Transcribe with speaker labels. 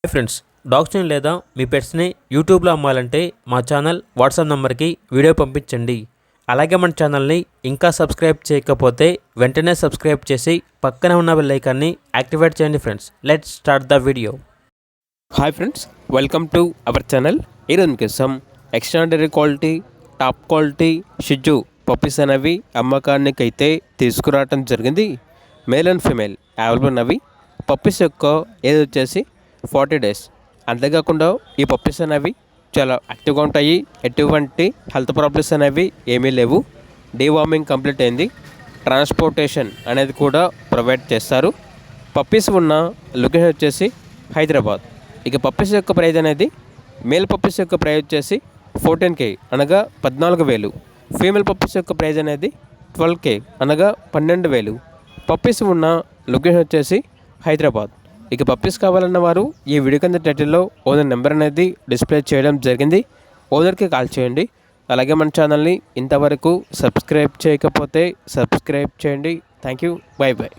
Speaker 1: Hi friends, డాగ్స్ని లేదా మీ పెట్స్ని యూట్యూబ్లో అమ్మాలంటే మా ఛానల్ వాట్సాప్ నెంబర్కి వీడియో పంపించండి. అలాగే మన ఛానల్ని ఇంకా సబ్స్క్రైబ్ చేయకపోతే వెంటనే సబ్స్క్రైబ్ చేసి పక్కనే ఉన్న బెల్ ఐకాన్ని యాక్టివేట్ చేయండి. Friends, let's start the video.
Speaker 2: Hi friends, welcome to our channel. ఈరోజు కోసం ఎక్స్ట్రాడనరీ క్వాలిటీ, టాప్ క్వాలిటీ షిజు పప్పీస్ అనేవి అమ్మకానికి అయితే తీసుకురావడం జరిగింది. మేల్ అండ్ ఫీమేల్ అవైలబుల్ ఉన్నవి. పప్పీస్ యొక్క ఏజ్ వచ్చేసి 40 days. అంతేకాకుండా ఈ పప్పీస్ అనేవి చాలా యాక్టివ్గా ఉంటాయి. ఎటువంటి హెల్త్ ప్రాబ్లమ్స్ అనేవి ఏమీ లేవు. డీవార్మింగ్ కంప్లీట్ అయింది. ట్రాన్స్పోర్టేషన్ అనేది కూడా ప్రొవైడ్ చేస్తారు. పప్పీస్ ఉన్న లొకేషన్ వచ్చేసి హైదరాబాద్. ఇక పప్పీస్ యొక్క ప్రైజ్ అనేది మేల్ పప్పీస్ యొక్క ప్రైజ్ వచ్చేసి 14K అనగా 14,000. ఫీమేల్ పప్పీస్ యొక్క ప్రైజ్ అనేది 12K అనగా 12,000. పప్పీస్ ఉన్న లొకేషన్ వచ్చేసి హైదరాబాద్. ఇక పప్పీస్ కావాలన్న వారు ఈ వీడియో కింద టైటిల్లో ఓనర్ నెంబర్ అనేది డిస్ప్లే చేయడం జరిగింది. ఓనర్కి కాల్ చేయండి. అలాగే మన ఛానల్ని ఇంతవరకు సబ్స్క్రైబ్ చేయకపోతే సబ్స్క్రైబ్ చేయండి. Thank you. By by.